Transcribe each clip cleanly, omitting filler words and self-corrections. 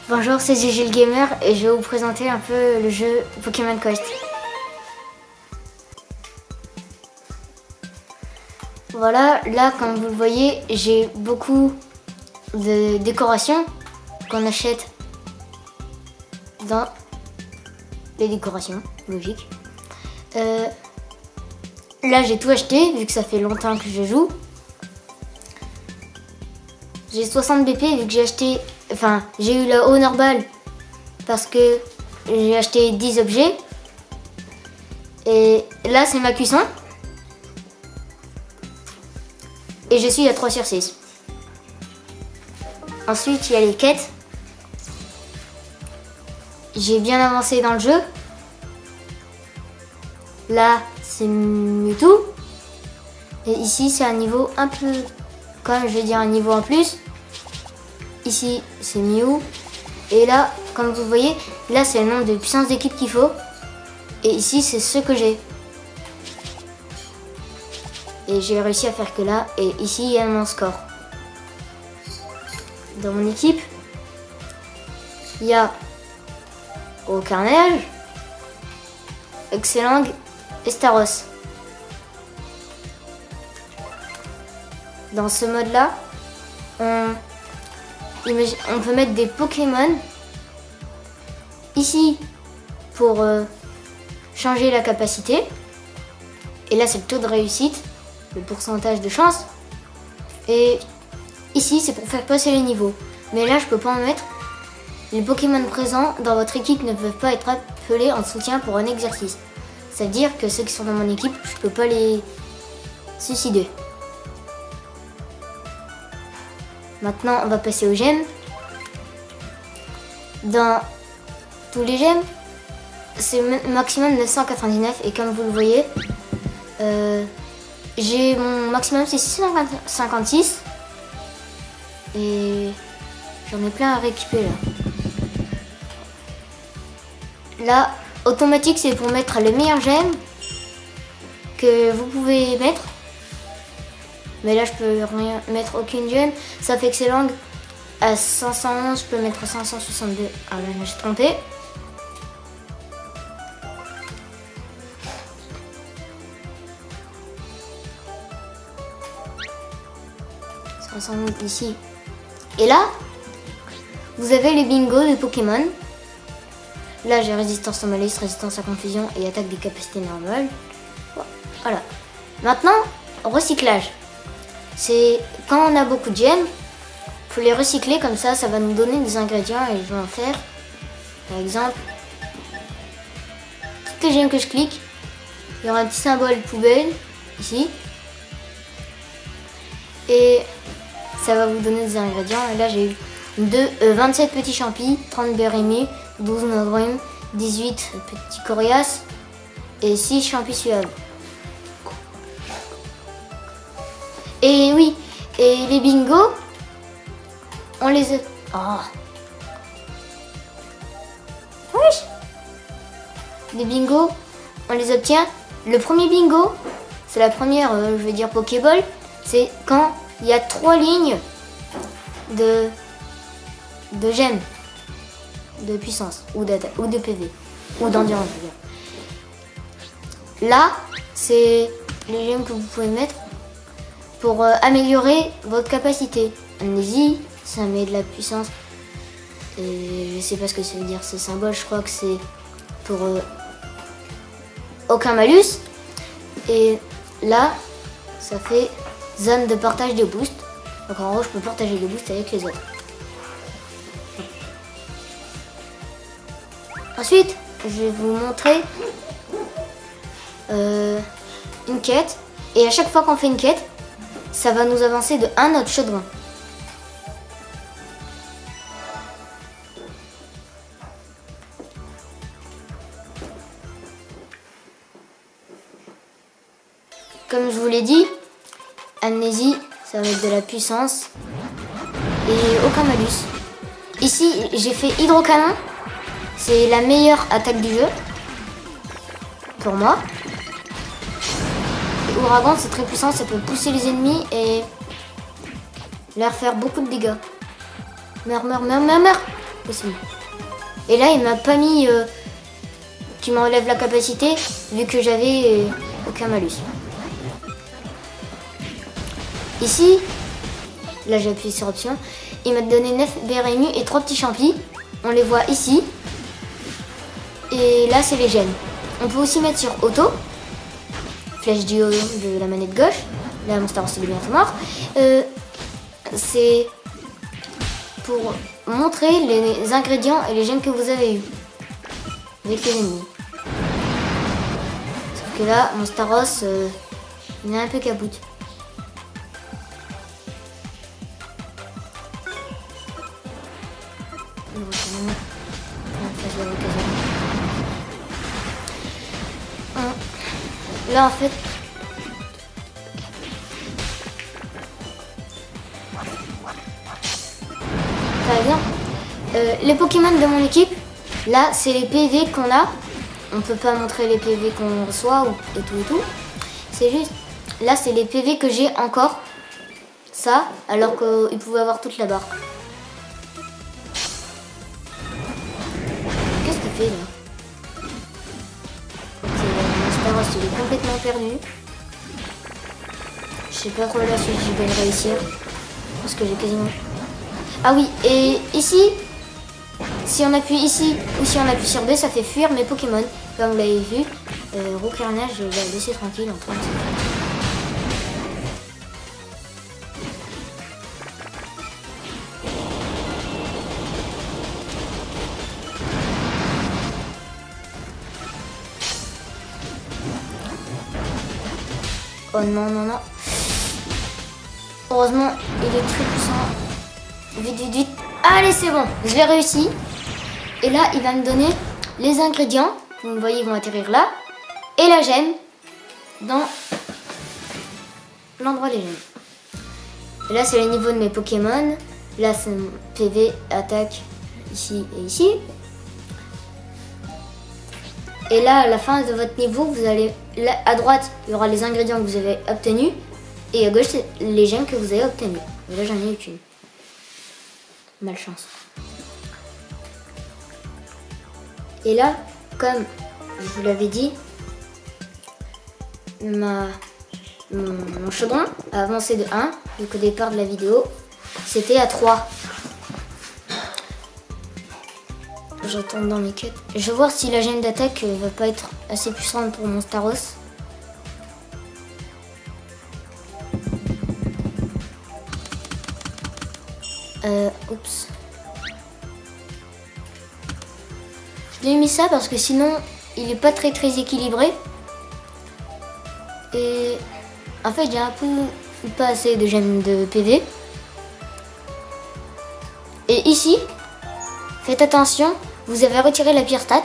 Bonjour, c'est Gigi le Gamer et je vais vous présenter un peu le jeu Pokémon Quest. Voilà, là comme vous le voyez, j'ai beaucoup de décorations qu'on achète dans les décorations, logique. Là j'ai tout acheté vu que ça fait longtemps que je joue. J'ai 60 BP vu que j'ai acheté, j'ai eu la Honor Ball parce que j'ai acheté 10 objets. Et là c'est ma cuisson. Et je suis à 3 sur 6. Ensuite il y a les quêtes. J'ai bien avancé dans le jeu. Là c'est Mewtwo. Et ici c'est un niveau un peu, comme je vais dire un niveau en plus. Ici c'est Mew. Et là, comme vous voyez, là c'est le nombre de puissance d'équipe qu'il faut. Et ici c'est ce que j'ai. Et j'ai réussi à faire que là. Et ici il y a mon score. Dans mon équipe, il y a Carnage, Excellang et Staros. Dans ce mode là, on peut mettre des Pokémon ici pour changer la capacité. Et là c'est le taux de réussite, le pourcentage de chance. Et ici c'est pour faire passer les niveaux. Mais là je peux pas en mettre. Les Pokémon présents dans votre équipe ne peuvent pas être appelés en soutien pour un exercice. Ça veut dire que ceux qui sont dans mon équipe, je peux pas les suicider. Maintenant, on va passer aux gemmes. Dans tous les gemmes, c'est maximum 999 et comme vous le voyez, j'ai mon maximum c'est 656 et j'en ai plein à récupérer là. Là, automatique, c'est pour mettre les meilleures gemmes que vous pouvez mettre. Mais là, je peux rien mettre aucune gemme. Ça fait Excellang à 511, je peux mettre 562. Ah là, j'ai trompé. Ici. Et là, vous avez les bingos de Pokémon. Là, j'ai résistance à malice, résistance à confusion et attaque des capacités normales. Voilà. Maintenant, recyclage. C'est quand on a beaucoup de gemmes, il faut les recycler comme ça va nous donner des ingrédients et je vais en faire. Par exemple, toutes les gemmes que je clique, il y aura un petit symbole poubelle ici. Et ça va vous donner des ingrédients. Et là, j'ai eu 27 petits champis, 30 bérémies, 12 nodrim, 18 petits coriaces et 6 champis suaves. Et oui, et les bingos, on les... Oh. Wesh. Les bingos, on les obtient. Le premier bingo, c'est la première, je vais dire Pokéball, c'est quand il y a 3 lignes de gemmes, de puissance, ou d'attaque, ou de PV, ou d'endurance. Là, c'est les gemmes que vous pouvez mettre pour améliorer votre capacité. Amnésie, ça met de la puissance. Et je sais pas ce que ça veut dire ce symbole, je crois que c'est pour aucun malus. Et là, ça fait zone de partage de boost. Donc en gros, je peux partager des boosts avec les autres. Ensuite, je vais vous montrer une quête. Et à chaque fois qu'on fait une quête, ça va nous avancer de 1 notre chaudron. Comme je vous l'ai dit, amnésie, ça va être de la puissance et aucun malus. Ici, j'ai fait hydrocanon. C'est la meilleure attaque du jeu pour moi. Et ouragan, c'est très puissant, ça peut pousser les ennemis et leur faire beaucoup de dégâts. Meurs, meurs, meurs, meurs, meurs. possible. Et là, il m'a pas mis qui m'enlève la capacité vu que j'avais aucun malus. Ici, là j'ai appuyé sur option, il m'a donné 9 BRMU et 3 petits champis. On les voit ici. Et là, c'est les gemmes. On peut aussi mettre sur auto. Flèche du haut de la manette gauche. Là, mon Star Wars, il est bientôt mort. C'est pour montrer les ingrédients et les gemmes que vous avez eu avec les ennemis. Sauf que là, mon Star Wars, il est un peu caboute. Là en fait, par exemple, les Pokémon de mon équipe, là c'est les PV qu'on a. On peut pas montrer les PV qu'on reçoit et tout. C'est juste, là c'est les PV que j'ai encore. Ça, alors qu'ils pouvaient avoir toute la barre. Qu'est-ce qu'il fait là? Il est complètement perdu. Je sais pas trop là si je vais le réussir. Parce que j'ai quasiment... Ah oui, et ici, si on appuie ici ou si on appuie sur B, ça fait fuir mes Pokémon. Comme vous l'avez vu, Roucarnage, je vais la laisser tranquille en 30 secondes. Oh non, non, non. Heureusement, il est très puissant. Vite, vite, vite. Allez, c'est bon. Je l'ai réussi. Et là, il va me donner les ingrédients. Vous voyez, ils vont atterrir là. Et la gemme dans l'endroit des gemmes. Et là, c'est le niveau de mes Pokémon. Là, c'est PV, attaque, ici et ici. Et là, à la fin de votre niveau, vous allez là, à droite, il y aura les ingrédients que vous avez obtenus. Et à gauche, c'est les gemmes que vous avez obtenues. Et là, j'en ai eu qu'une. Malchance. Et là, comme je vous l'avais dit, mon chaudron a avancé de 1. vu qu'au départ de la vidéo, c'était à 3. Je retourne dans mes quêtes. Je vais voir si la gemme d'attaque va pas être assez puissante pour mon Staros. Oups. Je lui ai mis ça parce que sinon il est pas très équilibré. Et en fait j'ai un peu pas assez de gemmes de PV. Et ici, faites attention, vous avez retiré la pire stat.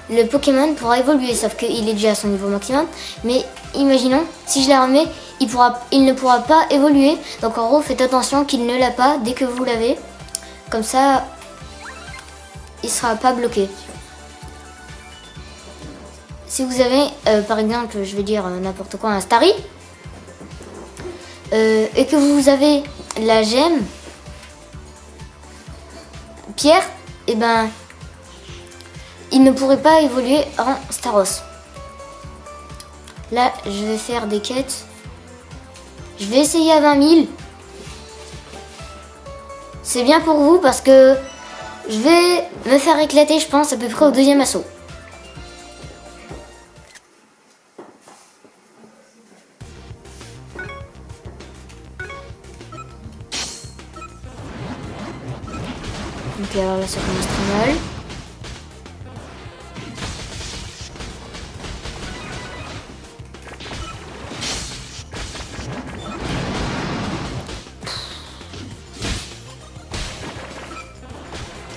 Le Pokémon pourra évoluer, sauf qu'il est déjà à son niveau maximum. Mais imaginons, si je la remets, il ne pourra pas évoluer. Donc en gros, faites attention qu'il ne l'a pas dès que vous l'avez. Comme ça, il ne sera pas bloqué. Si vous avez, par exemple, je vais dire n'importe quoi, un Starry, et que vous avez la gemme pierre, et ben il ne pourrait pas évoluer en Staros. Là, je vais faire des quêtes. Je vais essayer à 20 000. C'est bien pour vous parce que je vais me faire éclater, je pense, à peu près au deuxième assaut. Donc alors là, ça commence très mal.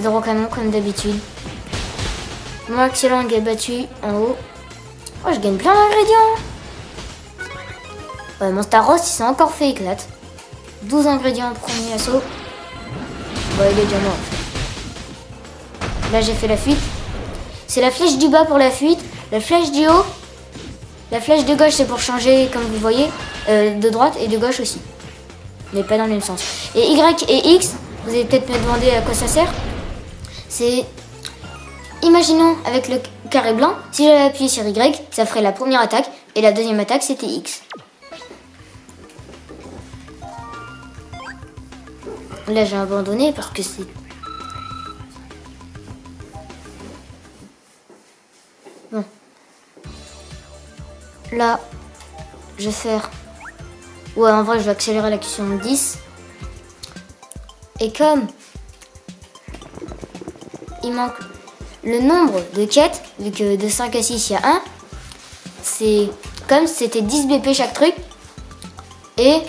Zéro canon comme d'habitude. Mon Axelang est battu en haut. Oh, je gagne plein d'ingrédients. Ouais, mon Staros, il s'est encore fait éclate. 12 ingrédients au premier assaut. Ouais, il est déjà mort. Là, j'ai fait la fuite. C'est la flèche du bas pour la fuite. La flèche du haut. La flèche de gauche, c'est pour changer, comme vous voyez, de droite et de gauche aussi. Mais pas dans le même sens. Et Y et X, vous allez peut-être me demander à quoi ça sert. c'est... Imaginons avec le carré blanc, si j'avais appuyé sur Y, ça ferait la première attaque et la deuxième attaque c'était X. Là j'ai abandonné parce que c'est... Bon. Là, je vais faire... Ouais, en vrai je vais accélérer la question de 10. Et comme il manque le nombre de quêtes, vu que de 5 à 6 il y a 1, c'est comme si c'était 10 BP chaque truc. Et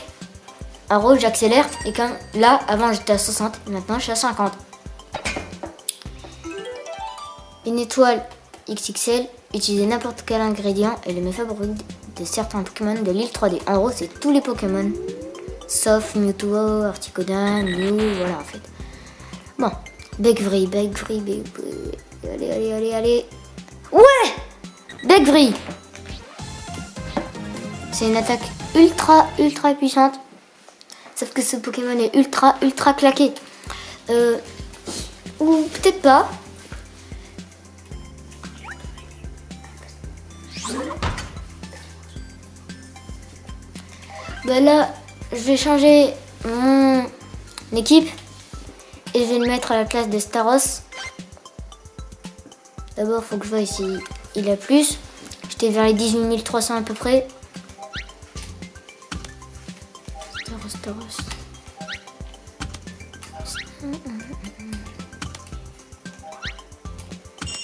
en rouge j'accélère, et comme là avant j'étais à 60 et maintenant je suis à 50. Une étoile XXL, utilisez n'importe quel ingrédient et le met favori de certains Pokémon de l'île 3D. En gros c'est tous les Pokémon sauf Mewtwo, Articuno, Mew, voilà en fait. Bon, Beckvry. Allez. Ouais, Beckvry. C'est une attaque ultra puissante. Sauf que ce Pokémon est ultra claqué. Ou peut-être pas. Bah là, je vais changer mon équipe et je vais le mettre à la classe de Staros. D'abord, faut que je vois si il a plus. J'étais vers les 18 300 à peu près. Staros.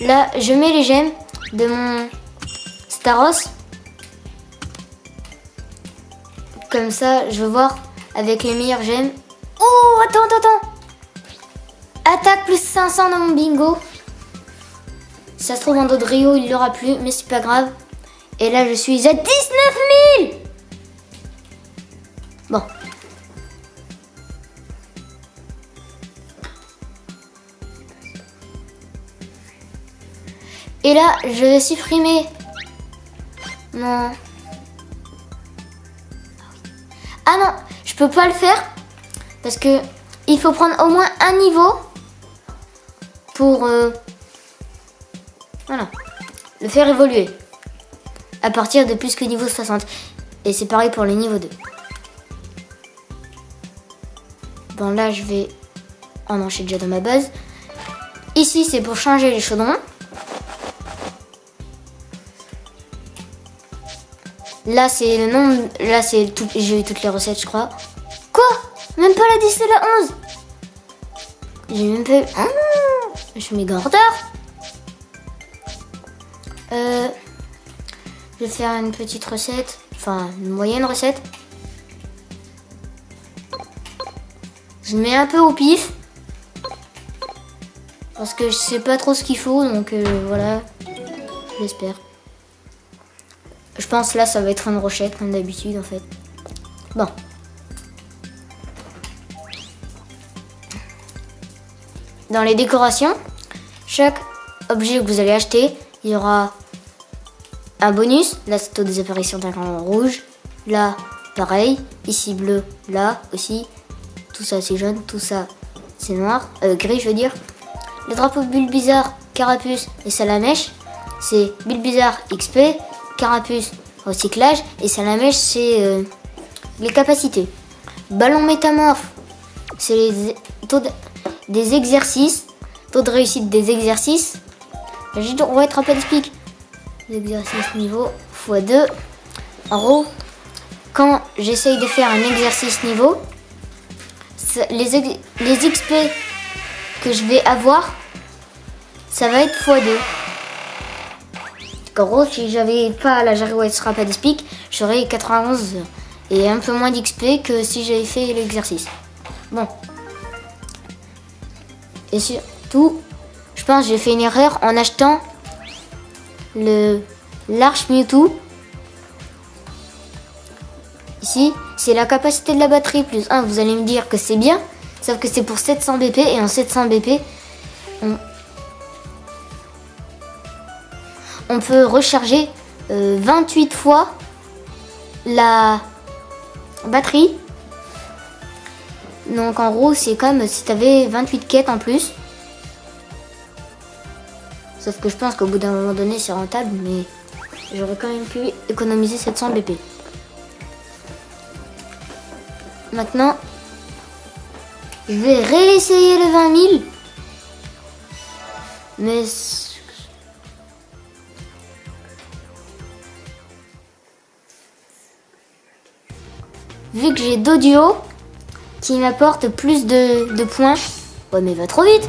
Là, je mets les gemmes de mon Staros. Comme ça, je veux voir avec les meilleures gemmes. Oh, attends. Attaque plus 500 dans mon bingo. Si ça se trouve en Dodrio, il l'aura plus, mais c'est pas grave. Et là, je suis à 19 000. Bon. Et là, je vais supprimer mon... Ah non, je peux pas le faire parce que il faut prendre au moins un niveau pour voilà, le faire évoluer à partir de plus que niveau 60. Et c'est pareil pour le niveau 2. Bon là je vais... Oh non, je suis déjà dans ma base. Ici c'est pour changer les chaudrons. Là c'est le nombre... Là c'est tout... J'ai eu toutes les recettes je crois. Quoi? Même pas la 10 et la 11. J'ai même pas eu... Oh, je suis méga en retard. Je vais faire une petite recette. Enfin une moyenne recette. Je mets un peu au pif. Parce que je sais pas trop ce qu'il faut. Donc voilà. J'espère. Je pense là ça va être une rochette comme d'habitude en fait. Bon. Dans les décorations, chaque objet que vous allez acheter, il y aura un bonus. Là c'est taux des apparitions d'un cran rouge. Là pareil. Ici bleu. Là aussi. Tout ça c'est jaune. Tout ça c'est noir. Gris je veux dire. Le drapeau Bulbizarre, Carapuce et Salamèche. C'est Bulbizarre XP. Carapuce, recyclage, et Salamèche, c'est les capacités. Ballon métamorphe, c'est les taux des exercices, taux de réussite des exercices. On va être un peu d'explique. L'exercice niveau x2. En gros, quand j'essaye de faire un exercice niveau, les XP que je vais avoir, ça va être x2. En gros, si j'avais pas la Girouette Rapadispeak, j'aurais 91 et un peu moins d'XP que si j'avais fait l'exercice. Bon. Et surtout, je pense que j'ai fait une erreur en achetant l'Arche Mewtwo. Ici, c'est la capacité de la batterie plus 1. Vous allez me dire que c'est bien, sauf que c'est pour 700 BP et en 700 BP, on peut recharger 28 fois la batterie. Donc en gros c'est comme si tu avais 28 quêtes en plus. Sauf que je pense qu'au bout d'un moment donné, c'est rentable, mais j'aurais quand même pu économiser 700 BP. Maintenant, je vais réessayer le 20 000. Mais vu que j'ai Doduo qui m'apporte plus de points. Ouais, mais va trop vite.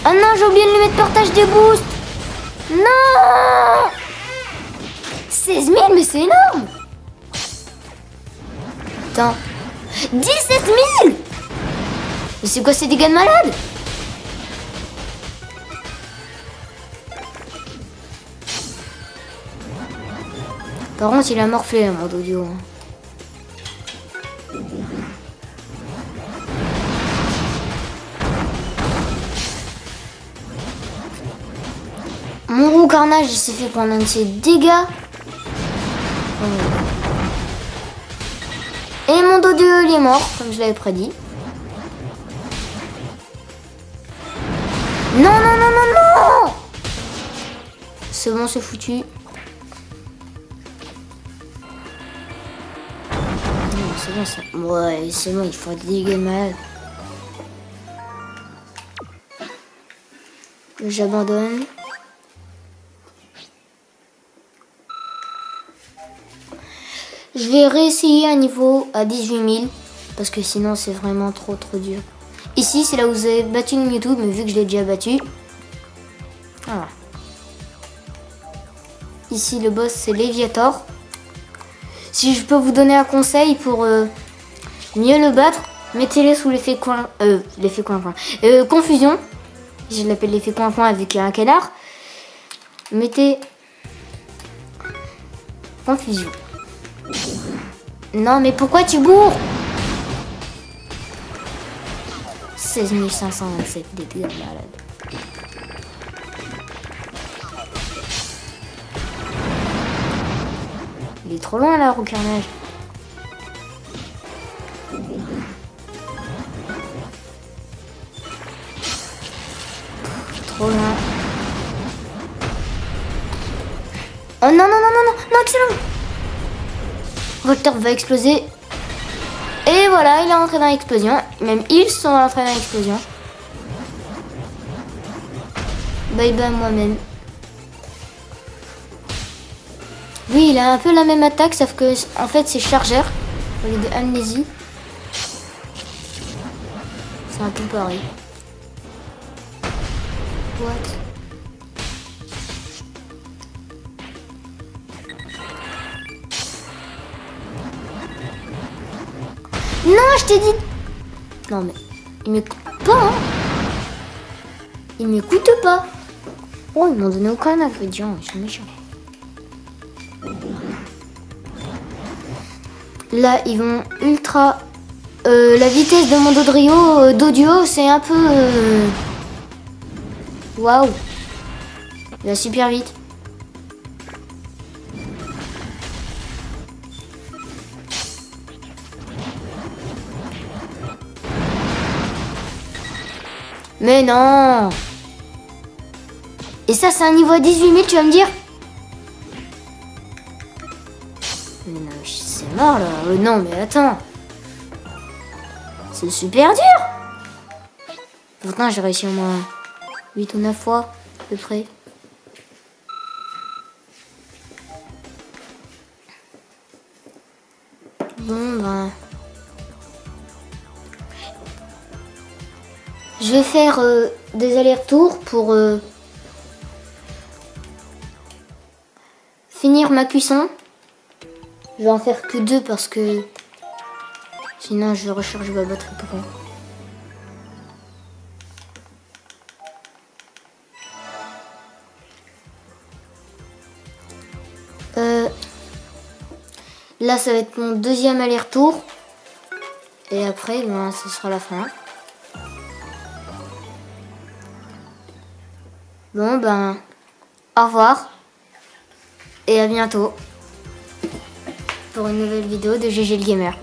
Ah non, j'ai oublié de lui mettre partage des boosts. Non, 16 000, mais c'est énorme. Attends, 17 000. Mais c'est quoi ces dégâts de malade? Par contre, il a morflé, mon Doduo. Mon roux carnage, il s'est fait prendre un de ses dégâts. Et mon Doduo, il est mort, comme je l'avais prédit. Non, non, non, non, non. C'est bon, c'est foutu. C'est bon, ça. Ouais, c'est bon, il faut des dégâts de malade. J'abandonne. Je vais réessayer un niveau à 18 000 parce que sinon c'est vraiment trop dur. Ici c'est là où vous avez battu le Mewtwo, mais vu que je l'ai déjà battu. Voilà. Ici le boss c'est Léviator. Si je peux vous donner un conseil pour mieux le battre, mettez-les sous l'effet confusion. Je l'appelle l'effet coin-coin avec un canard. Mettez confusion. Non, mais pourquoi tu bourres? 16 527 dégâts de malade. Il est trop loin là, roux carnage. Trop loin. Oh non, non, non, non, non, non, excellent. Voltorb va exploser. Et voilà, il est rentré dans l'explosion. Même ils sont rentrés dans l'explosion. Bye bye moi-même. Oui, il a un peu la même attaque, sauf que en fait c'est chargeur au lieu de amnésie. C'est un peu pareil. What? Non, je t'ai dit. Non mais il m'écoute pas. Hein. Il m'écoute pas. Oh, ils m'ont donné aucun ingrédient. Ils sont méchants. Là, ils vont ultra. La vitesse de mon Doduo, c'est un peu. Waouh. Il va super vite. Mais non. Et ça, c'est un niveau à 18 000, tu vas me dire? Mais non, c'est mort, là. Non, mais attends. C'est super dur. Pourtant, j'ai réussi au moins 8 ou 9 fois, à peu près. Bon, ben... Je vais faire des allers-retours pour finir ma cuisson. Je vais en faire que 2 parce que sinon je recharge ma batterie pour rien. Là ça va être mon deuxième aller-retour. Et après, ben, ce sera la fin. Bon ben, au revoir et à bientôt pour une nouvelle vidéo de GG le Gamer.